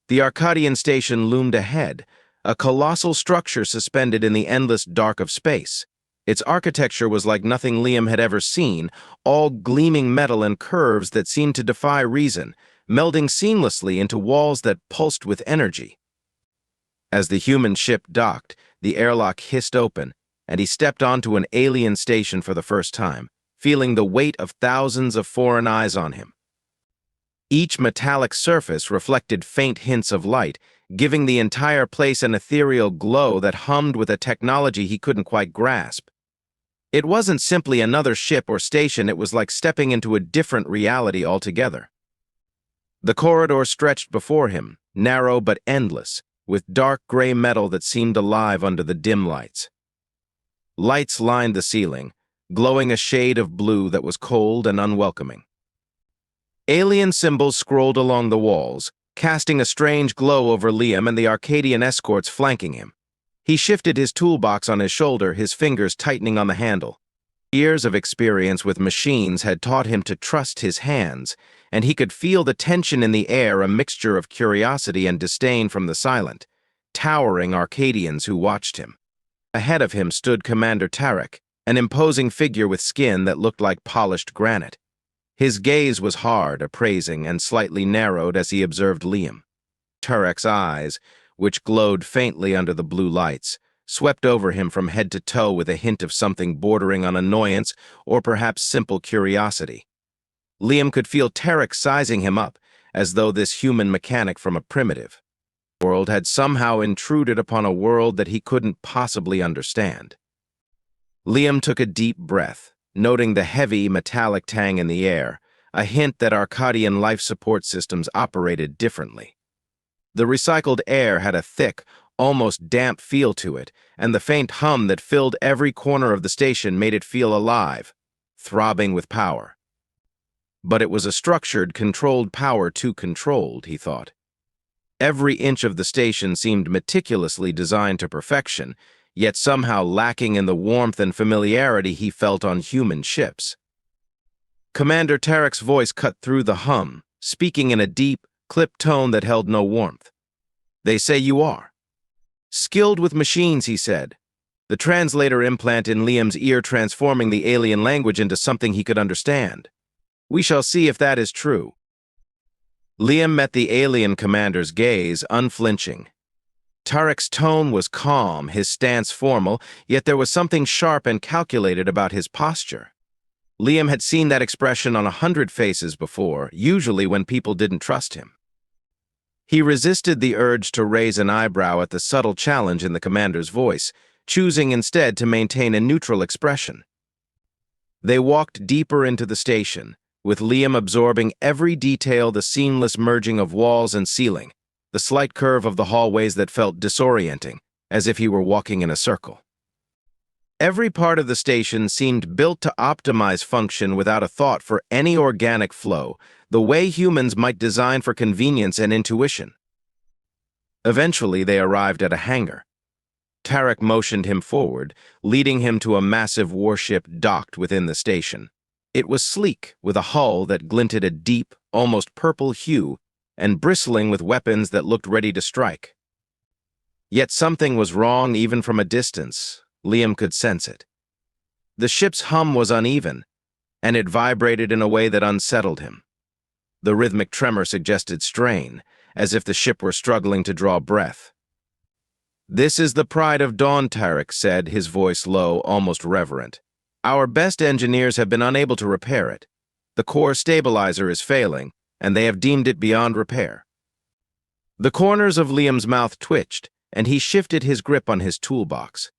The Arcadian station loomed ahead, a colossal structure suspended in the endless dark of space. Its architecture was like nothing Liam had ever seen, all gleaming metal and curves that seemed to defy reason, melding seamlessly into walls that pulsed with energy. As the human ship docked, the airlock hissed open, and he stepped onto an alien station for the first time, feeling the weight of thousands of foreign eyes on him. Each metallic surface reflected faint hints of light, giving the entire place an ethereal glow that hummed with a technology he couldn't quite grasp. It wasn't simply another ship or station, it was like stepping into a different reality altogether. The corridor stretched before him, narrow but endless, with dark gray metal that seemed alive under the dim lights. Lights lined the ceiling, glowing a shade of blue that was cold and unwelcoming. Alien symbols scrolled along the walls, casting a strange glow over Liam and the Arcadian escorts flanking him. He shifted his toolbox on his shoulder, his fingers tightening on the handle. Years of experience with machines had taught him to trust his hands, and he could feel the tension in the air, a mixture of curiosity and disdain from the silent, towering Arcadians who watched him. Ahead of him stood Commander Tarek, an imposing figure with skin that looked like polished granite. His gaze was hard, appraising, and slightly narrowed as he observed Liam. Tarek's eyes, which glowed faintly under the blue lights, swept over him from head to toe with a hint of something bordering on annoyance or perhaps simple curiosity. Liam could feel Tarek sizing him up, as though this human mechanic from a primitive world had somehow intruded upon a world that he couldn't possibly understand. Liam took a deep breath, noting the heavy, metallic tang in the air, a hint that Arcadian life support systems operated differently. The recycled air had a thick, almost damp feel to it, and the faint hum that filled every corner of the station made it feel alive, throbbing with power. But it was a structured, controlled power too controlled, he thought. Every inch of the station seemed meticulously designed to perfection, yet somehow lacking in the warmth and familiarity he felt on human ships. Commander Tarek's voice cut through the hum, speaking in a deep, clipped tone that held no warmth. "They say you are skilled with machines," he said, the translator implant in Liam's ear transforming the alien language into something he could understand. "We shall see if that is true." Liam met the alien commander's gaze, unflinching. Tarek's tone was calm, his stance formal, yet there was something sharp and calculated about his posture. Liam had seen that expression on 100 faces before, usually when people didn't trust him. He resisted the urge to raise an eyebrow at the subtle challenge in the commander's voice, choosing instead to maintain a neutral expression. They walked deeper into the station, with Liam absorbing every detail, the seamless merging of walls and ceiling, the slight curve of the hallways that felt disorienting, as if he were walking in a circle. Every part of the station seemed built to optimize function without a thought for any organic flow, the way humans might design for convenience and intuition. Eventually, they arrived at a hangar. Tarek motioned him forward, leading him to a massive warship docked within the station. It was sleek, with a hull that glinted a deep, almost purple hue, and bristling with weapons that looked ready to strike. Yet something was wrong even from a distance. Liam could sense it. The ship's hum was uneven, and it vibrated in a way that unsettled him. The rhythmic tremor suggested strain, as if the ship were struggling to draw breath. "This is the pride of Dawn," Tarek said, his voice low, almost reverent. "Our best engineers have been unable to repair it. The core stabilizer is failing, and they have deemed it beyond repair." The corners of Liam's mouth twitched, and he shifted his grip on his toolbox.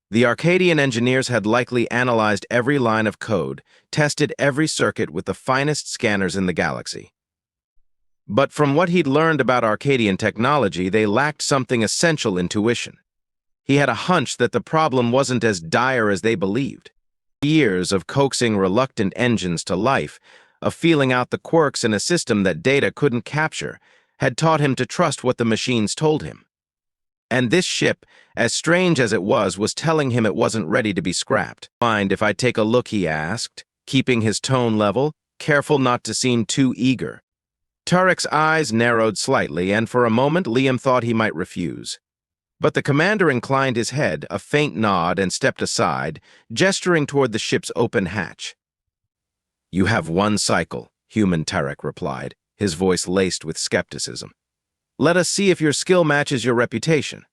The Arcadian engineers had likely analyzed every line of code, tested every circuit with the finest scanners in the galaxy. But from what he'd learned about Arcadian technology, they lacked something essential: intuition. He had a hunch that the problem wasn't as dire as they believed. Years of coaxing reluctant engines to life, of feeling out the quirks in a system that data couldn't capture, had taught him to trust what the machines told him. And this ship, as strange as it was telling him it wasn't ready to be scrapped. "Mind if I take a look?" he asked, keeping his tone level, careful not to seem too eager. Tarek's eyes narrowed slightly, and for a moment Liam thought he might refuse. But the commander inclined his head, a faint nod, and stepped aside, gesturing toward the ship's open hatch. "You have one cycle," human Tarek replied, his voice laced with skepticism. "Let us see if your skill matches your reputation."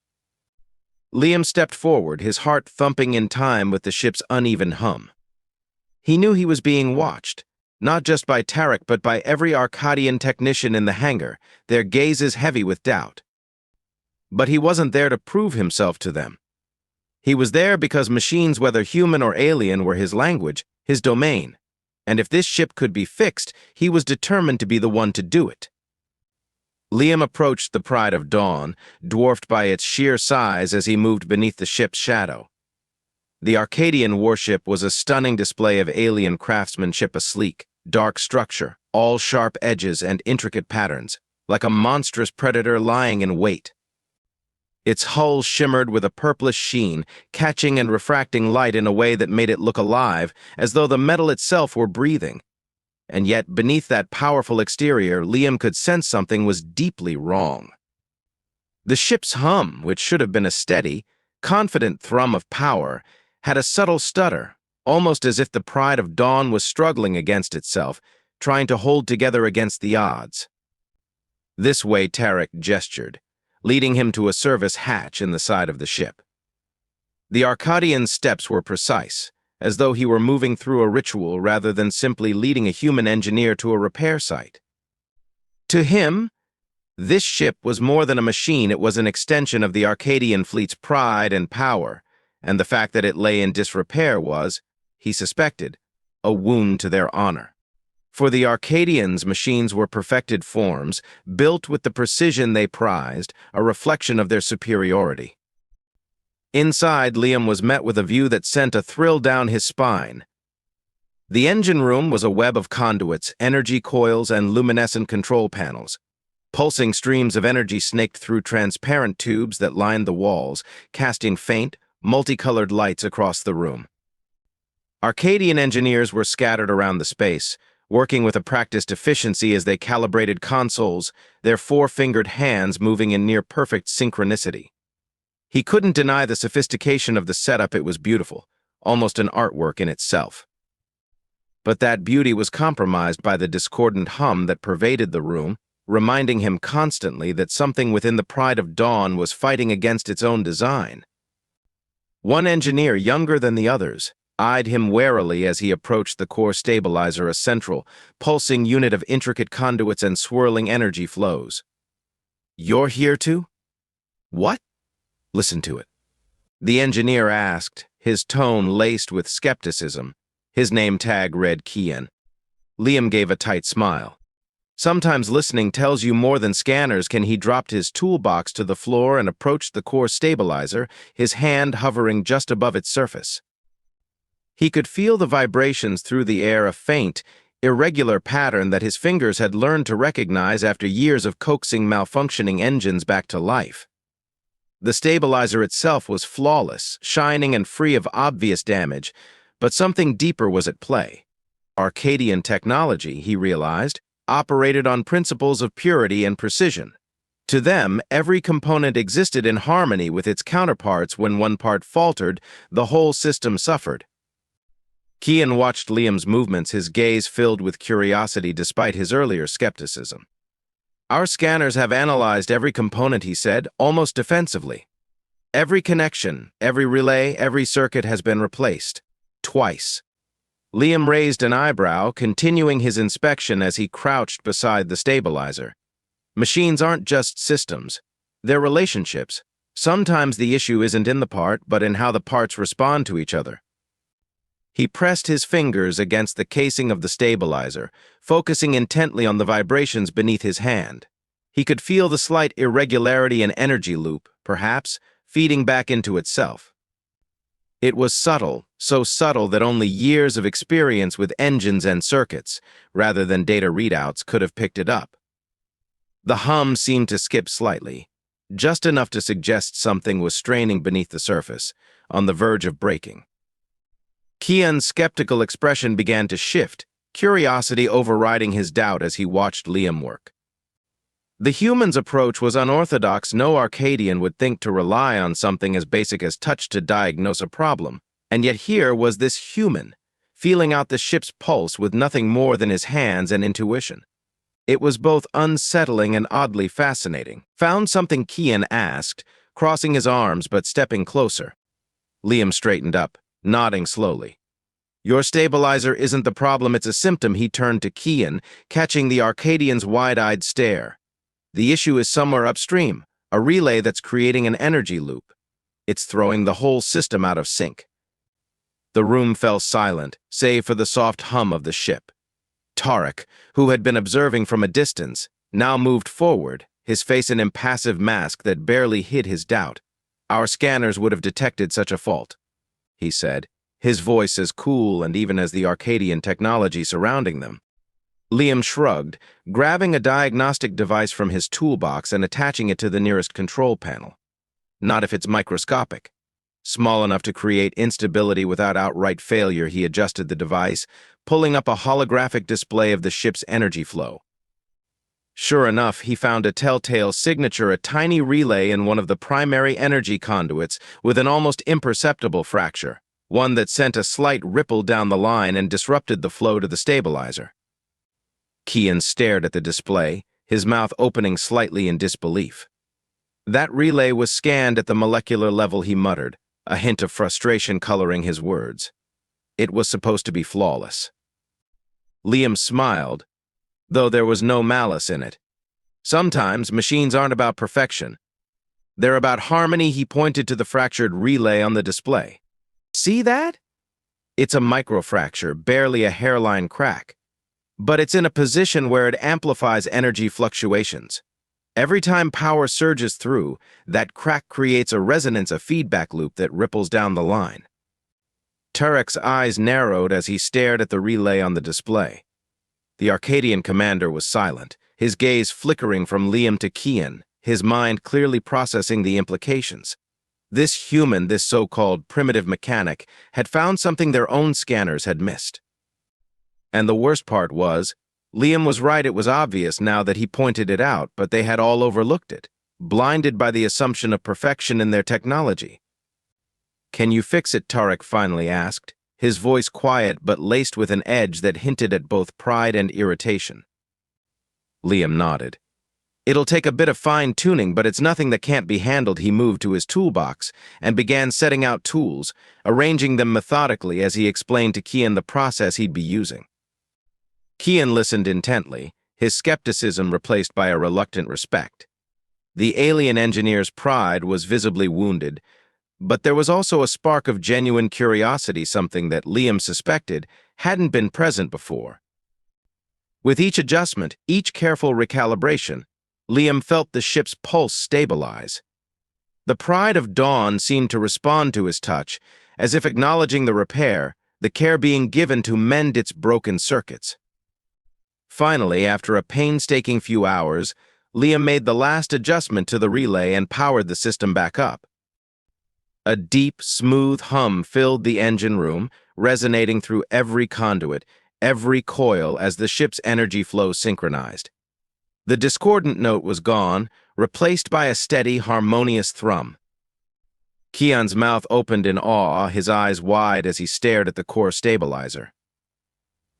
Liam stepped forward, his heart thumping in time with the ship's uneven hum. He knew he was being watched, not just by Tarek but by every Arcadian technician in the hangar, their gazes heavy with doubt. But he wasn't there to prove himself to them. He was there because machines, whether human or alien, were his language, his domain. And if this ship could be fixed, he was determined to be the one to do it. Liam approached the Pride of Dawn, dwarfed by its sheer size as he moved beneath the ship's shadow. The Arcadian warship was a stunning display of alien craftsmanship, a sleek, dark structure, all sharp edges and intricate patterns, like a monstrous predator lying in wait. Its hull shimmered with a purplish sheen, catching and refracting light in a way that made it look alive, as though the metal itself were breathing. And yet, beneath that powerful exterior, Liam could sense something was deeply wrong. The ship's hum, which should have been a steady, confident thrum of power, had a subtle stutter, almost as if the Pride of Dawn was struggling against itself, trying to hold together against the odds. This way Tarek gestured, leading him to a service hatch in the side of the ship. The Arcadian's steps were precise, as though he were moving through a ritual rather than simply leading a human engineer to a repair site. To him, this ship was more than a machine. It was an extension of the Arcadian fleet's pride and power, and the fact that it lay in disrepair was, he suspected, a wound to their honor. For the Arcadians, machines were perfected forms, built with the precision they prized, a reflection of their superiority. Inside, Liam was met with a view that sent a thrill down his spine. The engine room was a web of conduits, energy coils, and luminescent control panels. Pulsing streams of energy snaked through transparent tubes that lined the walls, casting faint, multicolored lights across the room. Arcadian engineers were scattered around the space, working with a practiced efficiency as they calibrated consoles, their four-fingered hands moving in near-perfect synchronicity. He couldn't deny the sophistication of the setup. It was beautiful, almost an artwork in itself. But that beauty was compromised by the discordant hum that pervaded the room, reminding him constantly that something within the Pride of Dawn was fighting against its own design. One engineer, younger than the others, eyed him warily as he approached the core stabilizer, a central, pulsing unit of intricate conduits and swirling energy flows. "You're here too?" "What?" "Listen to it," the engineer asked, his tone laced with skepticism. His name tag read Kian. Liam gave a tight smile. "Sometimes listening tells you more than scanners can." He dropped his toolbox to the floor and approached the core stabilizer, his hand hovering just above its surface. He could feel the vibrations through the air, a faint, irregular pattern that his fingers had learned to recognize after years of coaxing malfunctioning engines back to life. The stabilizer itself was flawless, shining and free of obvious damage, but something deeper was at play. Arcadian technology, he realized, operated on principles of purity and precision. To them, every component existed in harmony with its counterparts. When one part faltered, the whole system suffered. Kian watched Liam's movements, his gaze filled with curiosity despite his earlier skepticism. "Our scanners have analyzed every component," he said, almost defensively. "Every connection, every relay, every circuit has been replaced. Twice." Liam raised an eyebrow, continuing his inspection as he crouched beside the stabilizer. Machines aren't just systems. They're relationships. Sometimes the issue isn't in the part, but in how the parts respond to each other. He pressed his fingers against the casing of the stabilizer, focusing intently on the vibrations beneath his hand. He could feel the slight irregularity and energy loop, perhaps, feeding back into itself. It was subtle, so subtle that only years of experience with engines and circuits, rather than data readouts, could have picked it up. The hum seemed to skip slightly, just enough to suggest something was straining beneath the surface, on the verge of breaking. Kian's skeptical expression began to shift, curiosity overriding his doubt as he watched Liam work. The human's approach was unorthodox. No Arcadian would think to rely on something as basic as touch to diagnose a problem. And yet here was this human, feeling out the ship's pulse with nothing more than his hands and intuition. It was both unsettling and oddly fascinating. "Found something?" Kian asked, crossing his arms but stepping closer. Liam straightened up, nodding slowly. "Your stabilizer isn't the problem, it's a symptom." He turned to Kian, catching the Arcadian's wide-eyed stare. "The issue is somewhere upstream, a relay that's creating an energy loop. It's throwing the whole system out of sync." The room fell silent, save for the soft hum of the ship. Tarek, who had been observing from a distance, now moved forward, his face an impassive mask that barely hid his doubt. "Our scanners would have detected such a fault," he said, his voice as cool and even as the Arcadian technology surrounding them. Liam shrugged, grabbing a diagnostic device from his toolbox and attaching it to the nearest control panel. "Not if it's microscopic. Small enough to create instability without outright failure." He adjusted the device, pulling up a holographic display of the ship's energy flow. Sure enough, he found a telltale signature, a tiny relay in one of the primary energy conduits with an almost imperceptible fracture, one that sent a slight ripple down the line and disrupted the flow to the stabilizer. Kian stared at the display, his mouth opening slightly in disbelief. "That relay was scanned at the molecular level," he muttered, a hint of frustration coloring his words. "It was supposed to be flawless." Liam smiled, though there was no malice in it. "Sometimes machines aren't about perfection. They're about harmony." He pointed to the fractured relay on the display. "See that? It's a microfracture, barely a hairline crack. But it's in a position where it amplifies energy fluctuations. Every time power surges through, that crack creates a resonance, a feedback loop that ripples down the line." Tarek's eyes narrowed as he stared at the relay on the display. The Arcadian commander was silent, his gaze flickering from Liam to Kian, his mind clearly processing the implications. This human, this so-called primitive mechanic, had found something their own scanners had missed. And the worst part was, Liam was right, it was obvious now that he pointed it out, but they had all overlooked it, blinded by the assumption of perfection in their technology. "Can you fix it?" Tarek finally asked, his voice quiet but laced with an edge that hinted at both pride and irritation. Liam nodded. "It'll take a bit of fine-tuning, but it's nothing that can't be handled." He moved to his toolbox and began setting out tools, arranging them methodically as he explained to Kian the process he'd be using. Kian listened intently, his skepticism replaced by a reluctant respect. The alien engineer's pride was visibly wounded, but there was also a spark of genuine curiosity, something that Liam suspected hadn't been present before. With each adjustment, each careful recalibration, Liam felt the ship's pulse stabilize. The pride of Dawn seemed to respond to his touch, as if acknowledging the repair, the care being given to mend its broken circuits. Finally, after a painstaking few hours, Liam made the last adjustment to the relay and powered the system back up. A deep, smooth hum filled the engine room, resonating through every conduit, every coil as the ship's energy flow synchronized. The discordant note was gone, replaced by a steady, harmonious thrum. Kian's mouth opened in awe, his eyes wide as he stared at the core stabilizer.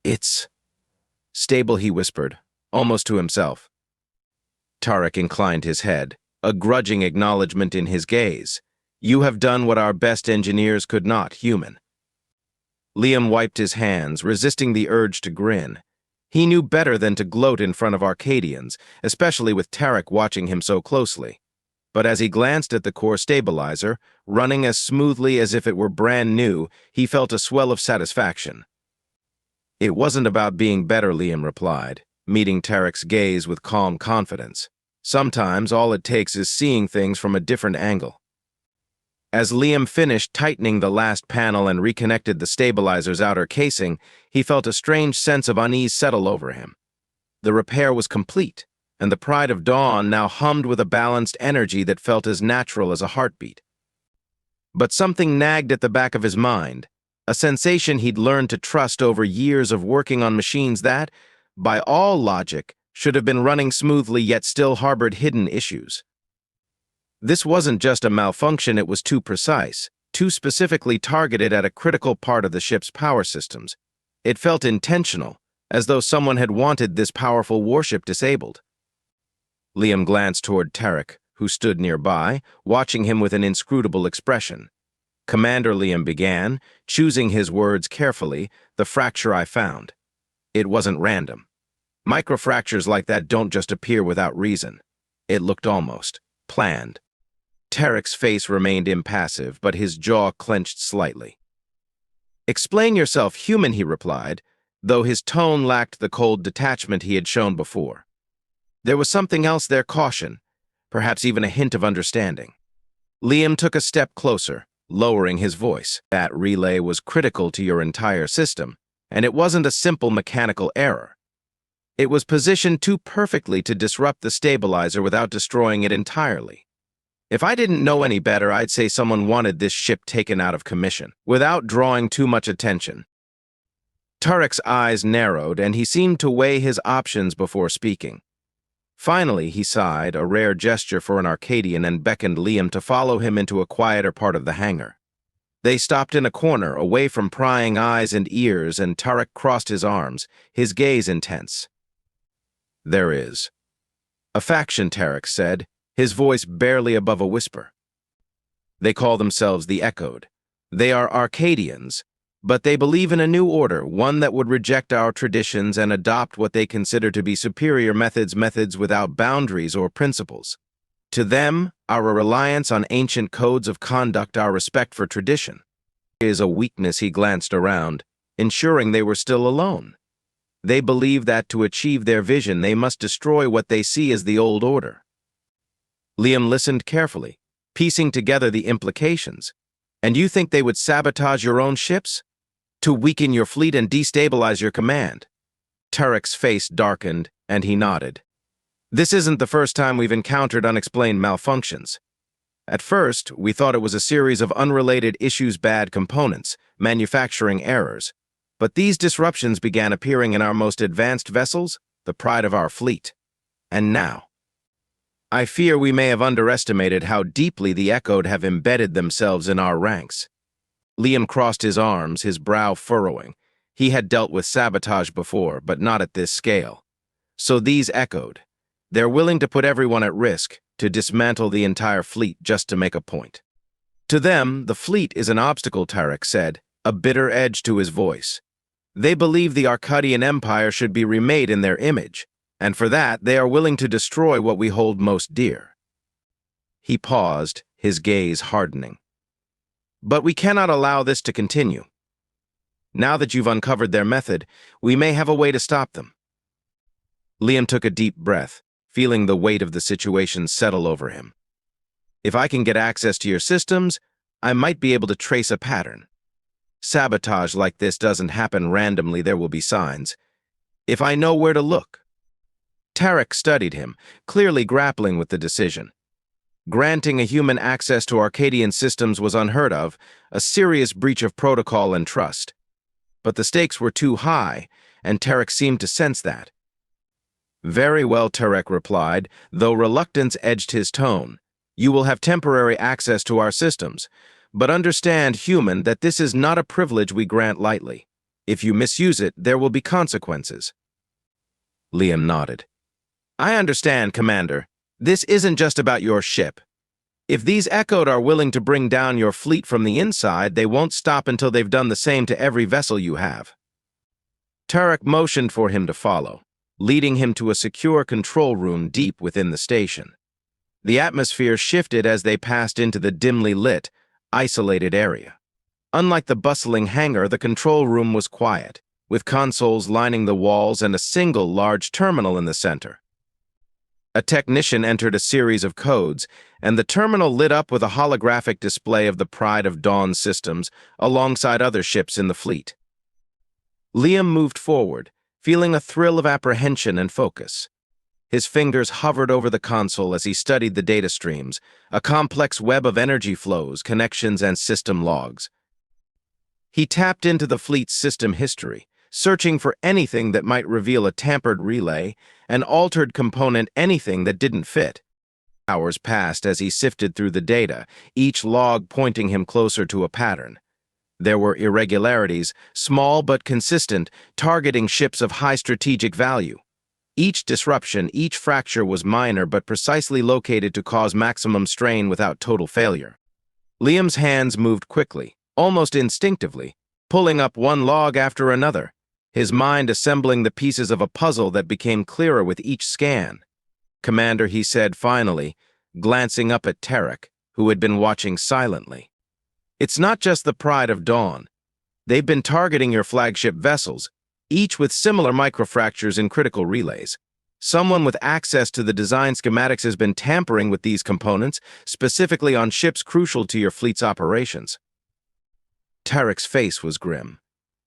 "It's stable," he whispered, almost to himself. Tarek inclined his head, a grudging acknowledgement in his gaze. "You have done what our best engineers could not, human." Liam wiped his hands, resisting the urge to grin. He knew better than to gloat in front of Arcadians, especially with Tarek watching him so closely. But as he glanced at the core stabilizer, running as smoothly as if it were brand new, he felt a swell of satisfaction. "It wasn't about being better," Liam replied, meeting Tarek's gaze with calm confidence. "Sometimes all it takes is seeing things from a different angle." As Liam finished tightening the last panel and reconnected the stabilizer's outer casing, he felt a strange sense of unease settle over him. The repair was complete, and the pride of Dawn now hummed with a balanced energy that felt as natural as a heartbeat. But something nagged at the back of his mind, a sensation he'd learned to trust over years of working on machines that, by all logic, should have been running smoothly yet still harbored hidden issues. This wasn't just a malfunction, it was too precise, too specifically targeted at a critical part of the ship's power systems. It felt intentional, as though someone had wanted this powerful warship disabled. Liam glanced toward Tarek, who stood nearby, watching him with an inscrutable expression. "Commander," Liam began, choosing his words carefully, "the fracture I found. It wasn't random. Microfractures like that don't just appear without reason. It looked almost planned." Tarek's face remained impassive, but his jaw clenched slightly. "Explain yourself, human," he replied, though his tone lacked the cold detachment he had shown before. There was something else there, caution, perhaps even a hint of understanding. Liam took a step closer, lowering his voice. "That relay was critical to your entire system, and it wasn't a simple mechanical error. It was positioned too perfectly to disrupt the stabilizer without destroying it entirely. If I didn't know any better, I'd say someone wanted this ship taken out of commission, without drawing too much attention." Tarek's eyes narrowed, and he seemed to weigh his options before speaking. Finally, he sighed, a rare gesture for an Arcadian, and beckoned Liam to follow him into a quieter part of the hangar. They stopped in a corner, away from prying eyes and ears, and Tarek crossed his arms, his gaze intense. "There is a faction," Tarek said, his voice barely above a whisper. "They call themselves the Echoed. They are Arcadians, but they believe in a new order, one that would reject our traditions and adopt what they consider to be superior methods without boundaries or principles. To them, our reliance on ancient codes of conduct, our respect for tradition, is a weakness." He glanced around, ensuring they were still alone. "They believe that to achieve their vision, they must destroy what they see as the old order." Liam listened carefully, piecing together the implications. "And you think they would sabotage your own ships? To weaken your fleet and destabilize your command?" Tarek's face darkened, and he nodded. "This isn't the first time we've encountered unexplained malfunctions. At first, we thought it was a series of unrelated issues, bad components, manufacturing errors. But these disruptions began appearing in our most advanced vessels, the pride of our fleet. And now, I fear we may have underestimated how deeply the Echoed have embedded themselves in our ranks." Liam crossed his arms, his brow furrowing. He had dealt with sabotage before, but not at this scale. So these Echoed, they're willing to put everyone at risk, to dismantle the entire fleet just to make a point. "To them, the fleet is an obstacle," Tarek said, a bitter edge to his voice. "They believe the Arcadian Empire should be remade in their image, and for that they are willing to destroy what we hold most dear." He paused, his gaze hardening. "But we cannot allow this to continue. Now that you've uncovered their method, we may have a way to stop them." Liam took a deep breath, feeling the weight of the situation settle over him. "If I can get access to your systems, I might be able to trace a pattern. Sabotage like this doesn't happen randomly, there will be signs. If I know where to look." Tarek studied him, clearly grappling with the decision. Granting a human access to Arcadian systems was unheard of, a serious breach of protocol and trust. But the stakes were too high, and Tarek seemed to sense that. "Very well," Tarek replied, though reluctance edged his tone. "You will have temporary access to our systems, but understand, human, that this is not a privilege we grant lightly. If you misuse it, there will be consequences." Liam nodded. "I understand, Commander. This isn't just about your ship. If these Echoed are willing to bring down your fleet from the inside, they won't stop until they've done the same to every vessel you have." Tarek motioned for him to follow, leading him to a secure control room deep within the station. The atmosphere shifted as they passed into the dimly lit, isolated area. Unlike the bustling hangar, the control room was quiet, with consoles lining the walls and a single large terminal in the center. A technician entered a series of codes, and the terminal lit up with a holographic display of the Pride of Dawn systems alongside other ships in the fleet. Liam moved forward, feeling a thrill of apprehension and focus. His fingers hovered over the console as he studied the data streams, a complex web of energy flows, connections, and system logs. He tapped into the fleet's system history, searching for anything that might reveal a tampered relay, an altered component, anything that didn't fit. Hours passed as he sifted through the data, each log pointing him closer to a pattern. There were irregularities, small but consistent, targeting ships of high strategic value. Each disruption, each fracture was minor but precisely located to cause maximum strain without total failure. Liam's hands moved quickly, almost instinctively, pulling up one log after another, his mind assembling the pieces of a puzzle that became clearer with each scan. "Commander," he said finally, glancing up at Tarek, who had been watching silently. "It's not just the Pride of Dawn. They've been targeting your flagship vessels, each with similar microfractures in critical relays. Someone with access to the design schematics has been tampering with these components, specifically on ships crucial to your fleet's operations." Tarek's face was grim.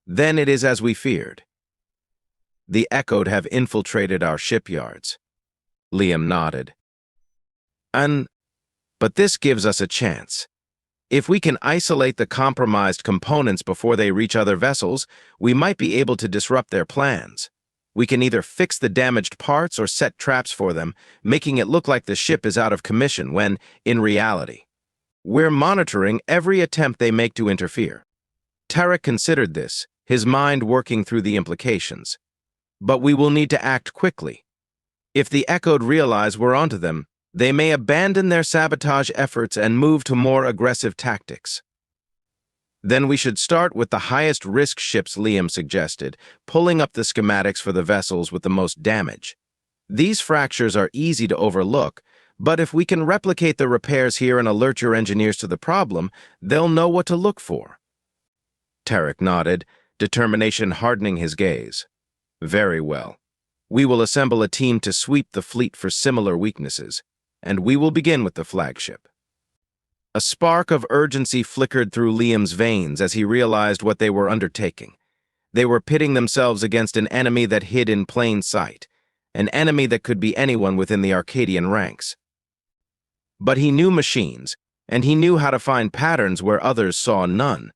"Then it is as we feared. The Echoed have infiltrated our shipyards." Liam nodded. But this gives us a chance. If we can isolate the compromised components before they reach other vessels, we might be able to disrupt their plans. We can either fix the damaged parts or set traps for them, making it look like the ship is out of commission when, in reality, we're monitoring every attempt they make to interfere. Tarek considered this, his mind working through the implications. But we will need to act quickly. If the Echoed realize we're onto them, they may abandon their sabotage efforts and move to more aggressive tactics. "Then we should start with the highest risk ships," Liam suggested, pulling up the schematics for the vessels with the most damage. "These fractures are easy to overlook, but if we can replicate the repairs here and alert your engineers to the problem, they'll know what to look for." Tarek nodded, determination hardening his gaze. "Very well. We will assemble a team to sweep the fleet for similar weaknesses, and we will begin with the flagship." A spark of urgency flickered through Liam's veins as he realized what they were undertaking. They were pitting themselves against an enemy that hid in plain sight, an enemy that could be anyone within the Arcadian ranks. But he knew machines, and he knew how to find patterns where others saw none.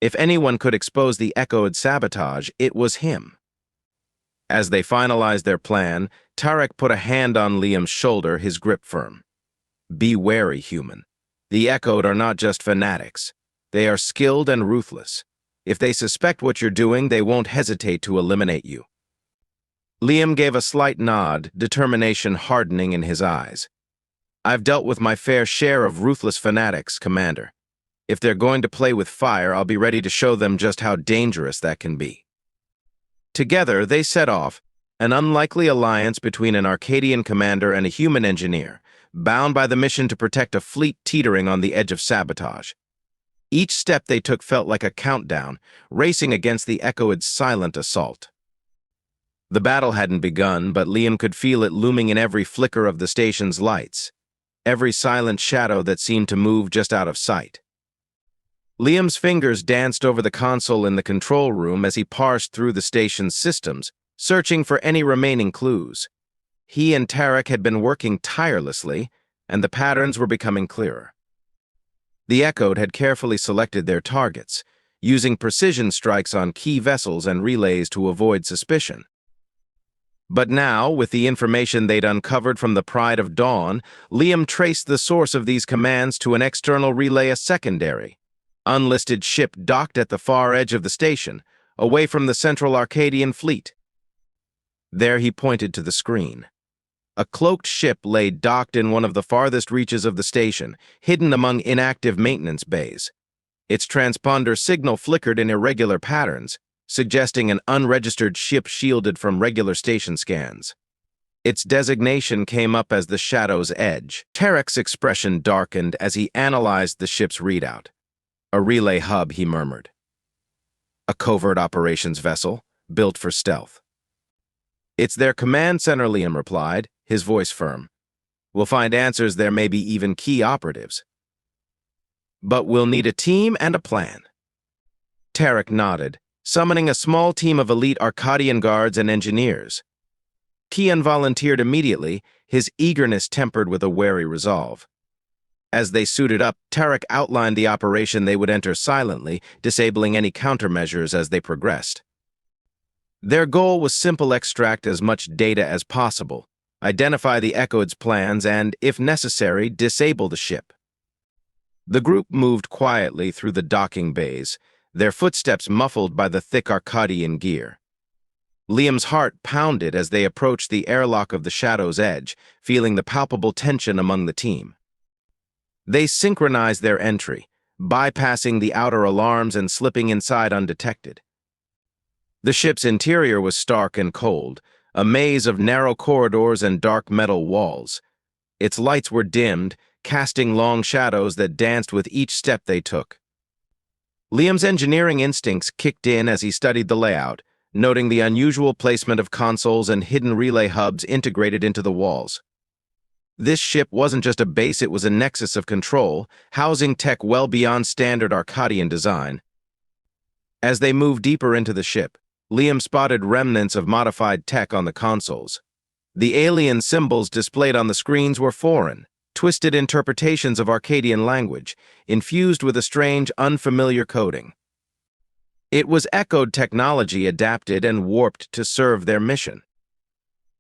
If anyone could expose the Echoed sabotage, it was him. As they finalized their plan, Tarek put a hand on Liam's shoulder, his grip firm. "Be wary, human. The Echoed are not just fanatics. They are skilled and ruthless. If they suspect what you're doing, they won't hesitate to eliminate you." Liam gave a slight nod, determination hardening in his eyes. "I've dealt with my fair share of ruthless fanatics, Commander. If they're going to play with fire, I'll be ready to show them just how dangerous that can be." Together, they set off, an unlikely alliance between an Arcadian commander and a human engineer, bound by the mission to protect a fleet teetering on the edge of sabotage. Each step they took felt like a countdown, racing against the Echoed's silent assault. The battle hadn't begun, but Liam could feel it looming in every flicker of the station's lights, every silent shadow that seemed to move just out of sight. Liam's fingers danced over the console in the control room as he parsed through the station's systems, searching for any remaining clues. He and Tarek had been working tirelessly, and the patterns were becoming clearer. The Echoed had carefully selected their targets, using precision strikes on key vessels and relays to avoid suspicion. But now, with the information they'd uncovered from the Pride of Dawn, Liam traced the source of these commands to an external relay, a secondary, unlisted ship docked at the far edge of the station, away from the central Arcadian fleet. There he pointed to the screen. A cloaked ship lay docked in one of the farthest reaches of the station, hidden among inactive maintenance bays. Its transponder signal flickered in irregular patterns, suggesting an unregistered ship shielded from regular station scans. Its designation came up as the Shadow's Edge. Tarek's expression darkened as he analyzed the ship's readout. "A relay hub," he murmured. "A covert operations vessel, built for stealth." "It's their command center," Liam replied, his voice firm. "We'll find answers there, maybe even key operatives. But we'll need a team and a plan." Tarek nodded, summoning a small team of elite Arcadian guards and engineers. Kian volunteered immediately, his eagerness tempered with a wary resolve. As they suited up, Tarek outlined the operation they would enter silently, disabling any countermeasures as they progressed. Their goal was simple: extract as much data as possible, identify the Echoed's plans, and, if necessary, disable the ship. The group moved quietly through the docking bays, their footsteps muffled by the thick Arcadian gear. Liam's heart pounded as they approached the airlock of the Shadow's edge, feeling the palpable tension among the team. They synchronized their entry, bypassing the outer alarms and slipping inside undetected. The ship's interior was stark and cold, a maze of narrow corridors and dark metal walls. Its lights were dimmed, casting long shadows that danced with each step they took. Liam's engineering instincts kicked in as he studied the layout, noting the unusual placement of consoles and hidden relay hubs integrated into the walls. This ship wasn't just a base, it was a nexus of control, housing tech well beyond standard Arcadian design. As they moved deeper into the ship, Liam spotted remnants of modified tech on the consoles. The alien symbols displayed on the screens were foreign, twisted interpretations of Arcadian language, infused with a strange, unfamiliar coding. It was Echoed technology adapted and warped to serve their mission.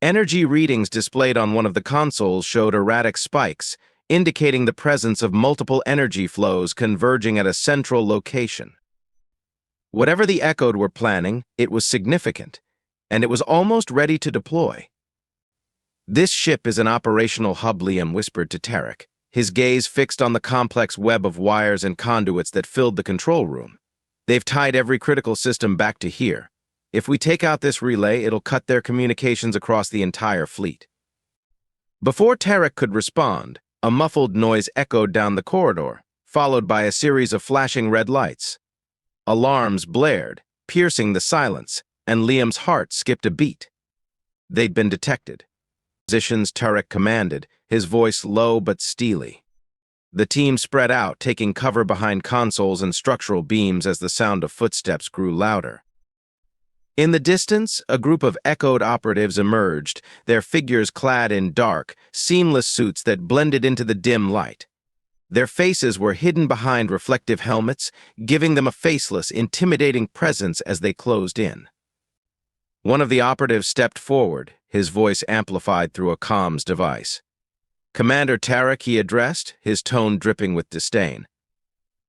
Energy readings displayed on one of the consoles showed erratic spikes, indicating the presence of multiple energy flows converging at a central location. Whatever the Echoed were planning, it was significant, and it was almost ready to deploy. "This ship is an operational hub," Liam whispered to Tarek, his gaze fixed on the complex web of wires and conduits that filled the control room. "They've tied every critical system back to here. If we take out this relay, it'll cut their communications across the entire fleet." Before Tarek could respond, a muffled noise echoed down the corridor, followed by a series of flashing red lights. Alarms blared, piercing the silence, and Liam's heart skipped a beat. They'd been detected. "Positions," Tarek commanded, his voice low but steely. The team spread out, taking cover behind consoles and structural beams as the sound of footsteps grew louder. In the distance, a group of Echoed operatives emerged, their figures clad in dark, seamless suits that blended into the dim light. Their faces were hidden behind reflective helmets, giving them a faceless, intimidating presence as they closed in. One of the operatives stepped forward, his voice amplified through a comms device. "Commander Tarek," he addressed, his tone dripping with disdain.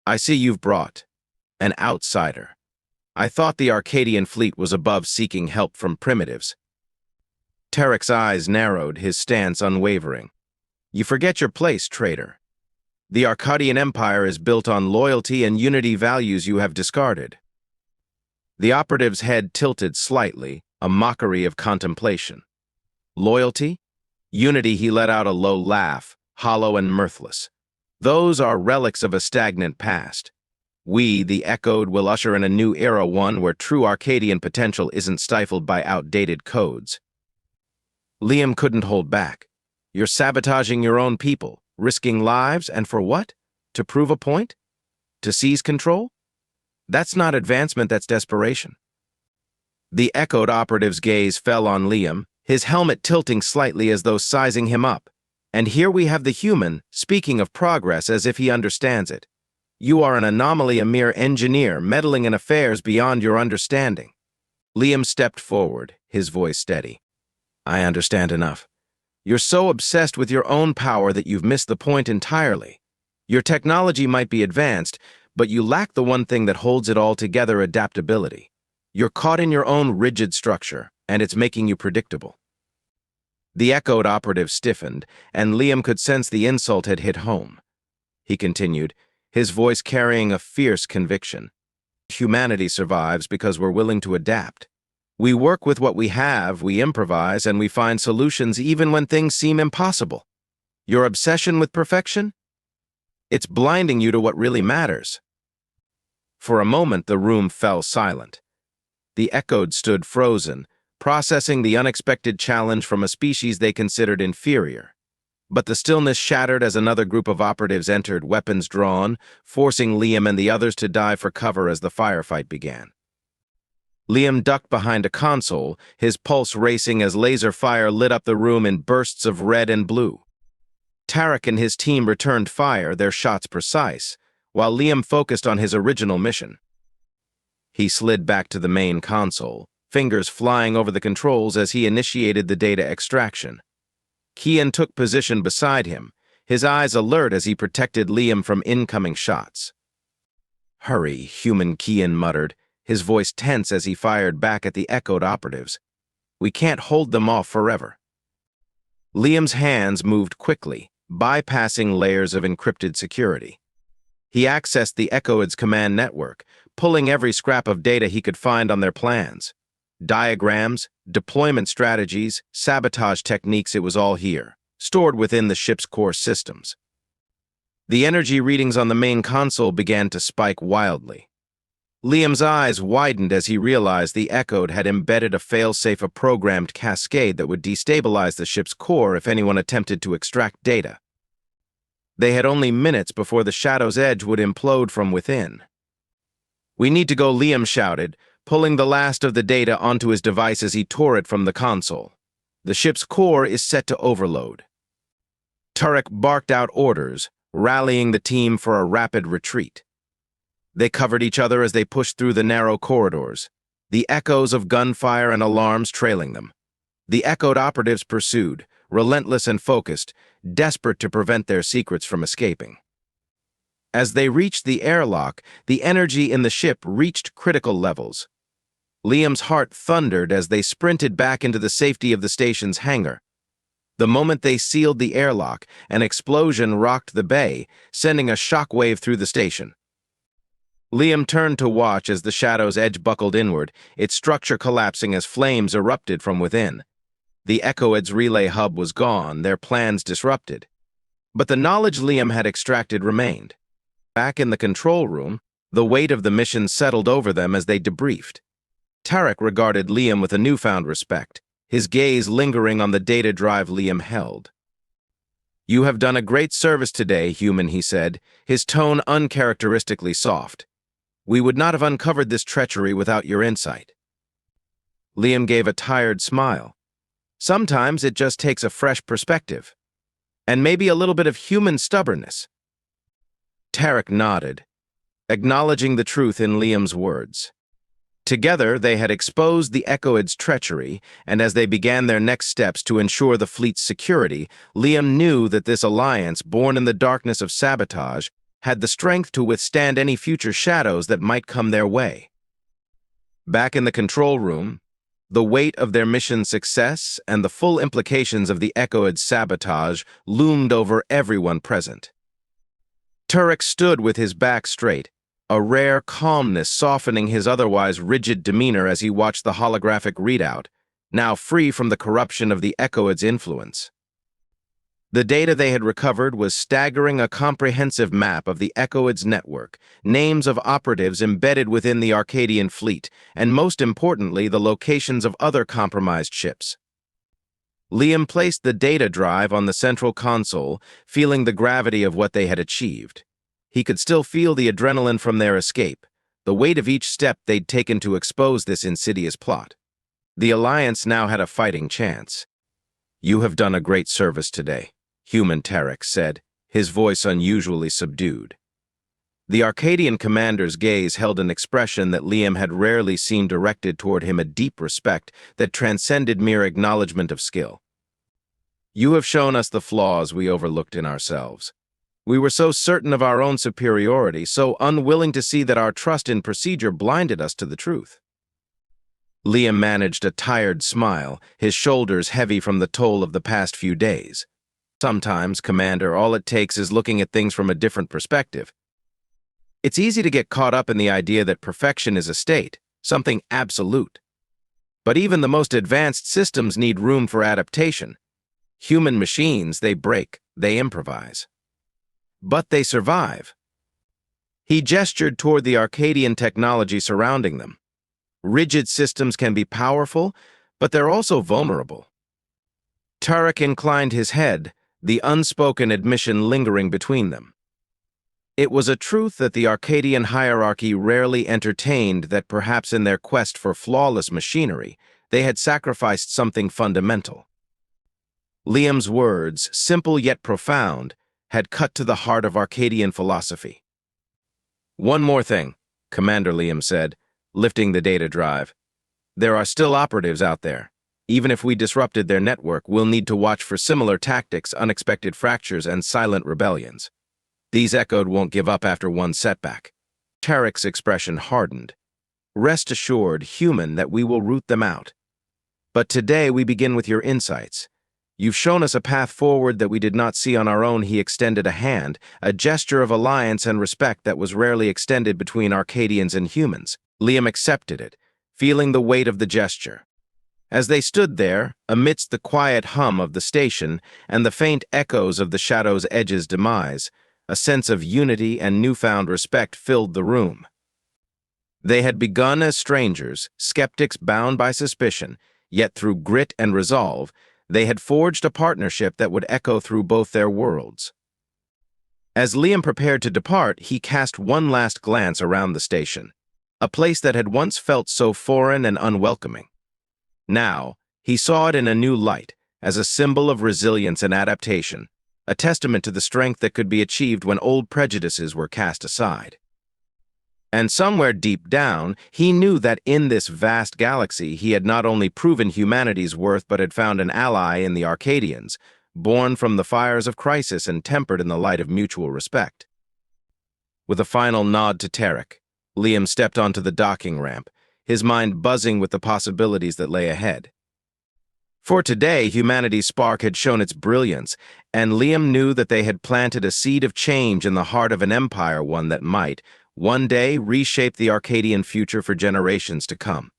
"I see you've brought an outsider. I thought the Arcadian fleet was above seeking help from primitives." Tarek's eyes narrowed, his stance unwavering. "You forget your place, traitor. The Arcadian Empire is built on loyalty and unity, values you have discarded." The operative's head tilted slightly, a mockery of contemplation. "Loyalty? Unity?" He let out a low laugh, hollow and mirthless. "Those are relics of a stagnant past. We, the Echoed, will usher in a new era, one where true Arcadian potential isn't stifled by outdated codes." Liam couldn't hold back. "You're sabotaging your own people, risking lives, and for what? To prove a point? To seize control? That's not advancement, that's desperation." The Echoed operative's gaze fell on Liam, his helmet tilting slightly as though sizing him up. "And here we have the human, speaking of progress as if he understands it. You are an anomaly, a mere engineer, meddling in affairs beyond your understanding." Liam stepped forward, his voice steady. "I understand enough. You're so obsessed with your own power that you've missed the point entirely. Your technology might be advanced, but you lack the one thing that holds it all together: adaptability. You're caught in your own rigid structure, and it's making you predictable." The Echoed operative stiffened, and Liam could sense the insult had hit home. He continued, his voice carrying a fierce conviction. "Humanity survives because we're willing to adapt. We work with what we have, we improvise, and we find solutions even when things seem impossible. Your obsession with perfection? It's blinding you to what really matters." For a moment, the room fell silent. The Echoed stood frozen, processing the unexpected challenge from a species they considered inferior. But the stillness shattered as another group of operatives entered, weapons drawn, forcing Liam and the others to dive for cover as the firefight began. Liam ducked behind a console, his pulse racing as laser fire lit up the room in bursts of red and blue. Tarek and his team returned fire, their shots precise, while Liam focused on his original mission. He slid back to the main console, fingers flying over the controls as he initiated the data extraction. Kian took position beside him, his eyes alert as he protected Liam from incoming shots. "Hurry," human Kian muttered, his voice tense as he fired back at the echoed operatives. "We can't hold them off forever." Liam's hands moved quickly, bypassing layers of encrypted security. He accessed the Echoid's command network, pulling every scrap of data he could find on their plans. Diagrams, deployment strategies, sabotage techniques, it was all here, stored within the ship's core systems. The energy readings on the main console began to spike wildly. Liam's eyes widened as he realized the Echoed had embedded a fail-safe, a programmed cascade that would destabilize the ship's core if anyone attempted to extract data. They had only minutes before the Shadow's edge would implode from within. "We need to go," Liam shouted, pulling the last of the data onto his device as he tore it from the console. "The ship's core is set to overload." Turek barked out orders, rallying the team for a rapid retreat. They covered each other as they pushed through the narrow corridors, the echoes of gunfire and alarms trailing them. The Echoed operatives pursued, relentless and focused, desperate to prevent their secrets from escaping. As they reached the airlock, the energy in the ship reached critical levels. Liam's heart thundered as they sprinted back into the safety of the station's hangar. The moment they sealed the airlock, an explosion rocked the bay, sending a shockwave through the station. Liam turned to watch as the Shadow's edge buckled inward, its structure collapsing as flames erupted from within. The Echoed's relay hub was gone, their plans disrupted. But the knowledge Liam had extracted remained. Back in the control room, the weight of the mission settled over them as they debriefed. Tarek regarded Liam with a newfound respect, his gaze lingering on the data drive Liam held. "You have done a great service today, human," he said, his tone uncharacteristically soft. "We would not have uncovered this treachery without your insight." Liam gave a tired smile. "Sometimes it just takes a fresh perspective. And maybe a little bit of human stubbornness." Tarek nodded, acknowledging the truth in Liam's words. Together, they had exposed the Echoid's treachery, and as they began their next steps to ensure the fleet's security, Liam knew that this alliance, born in the darkness of Sabotage, had the strength to withstand any future shadows that might come their way. Back in the control room, the weight of their mission's success and the full implications of the Echoid's sabotage loomed over everyone present. Turek stood with his back straight, a rare calmness softening his otherwise rigid demeanor as he watched the holographic readout, now free from the corruption of the Echoid's influence. The data they had recovered was staggering, a comprehensive map of the Echoid's network, names of operatives embedded within the Arcadian fleet, and most importantly, the locations of other compromised ships. Liam placed the data drive on the central console, feeling the gravity of what they had achieved. He could still feel the adrenaline from their escape, the weight of each step they'd taken to expose this insidious plot. The Alliance now had a fighting chance. "You have done a great service today," human Tarek said, his voice unusually subdued. The Arcadian commander's gaze held an expression that Liam had rarely seen directed toward him, a deep respect that transcended mere acknowledgement of skill. "You have shown us the flaws we overlooked in ourselves. We were so certain of our own superiority, so unwilling to see that our trust in procedure blinded us to the truth." Liam managed a tired smile, his shoulders heavy from the toll of the past few days. "Sometimes, Commander, all it takes is looking at things from a different perspective. It's easy to get caught up in the idea that perfection is a state, something absolute. But even the most advanced systems need room for adaptation. Human machines, they break, they improvise. But they survive." He gestured toward the Arcadian technology surrounding them. Rigid systems can be powerful, but they're also vulnerable. Tarek inclined his head, the unspoken admission lingering between them. It was a truth that the Arcadian hierarchy rarely entertained, that perhaps in their quest for flawless machinery, they had sacrificed something fundamental. Liam's words, simple yet profound, had cut to the heart of Arcadian philosophy. "One more thing," Commander Liam said, lifting the data drive. There are still operatives out there. Even if we disrupted their network, we'll need to watch for similar tactics, unexpected fractures, and silent rebellions. These echoed won't give up after one setback. Tarek's expression hardened. Rest assured, human, that we will root them out. But today we begin with your insights. You've shown us a path forward that we did not see on our own. He extended a hand, a gesture of alliance and respect that was rarely extended between Arcadians and humans. Liam accepted it, feeling the weight of the gesture. As they stood there, amidst the quiet hum of the station and the faint echoes of the Shadow's Edge's demise, a sense of unity and newfound respect filled the room. They had begun as strangers, skeptics bound by suspicion, yet through grit and resolve, they had forged a partnership that would echo through both their worlds. As Liam prepared to depart, he cast one last glance around the station, a place that had once felt so foreign and unwelcoming. Now, he saw it in a new light, as a symbol of resilience and adaptation, a testament to the strength that could be achieved when old prejudices were cast aside. And somewhere deep down, he knew that in this vast galaxy he had not only proven humanity's worth but had found an ally in the Arcadians, born from the fires of crisis and tempered in the light of mutual respect. With a final nod to Tarek, Liam stepped onto the docking ramp, his mind buzzing with the possibilities that lay ahead. For today, humanity's spark had shown its brilliance, and Liam knew that they had planted a seed of change in the heart of an empire, one that might, one day, reshape the Arcadian future for generations to come.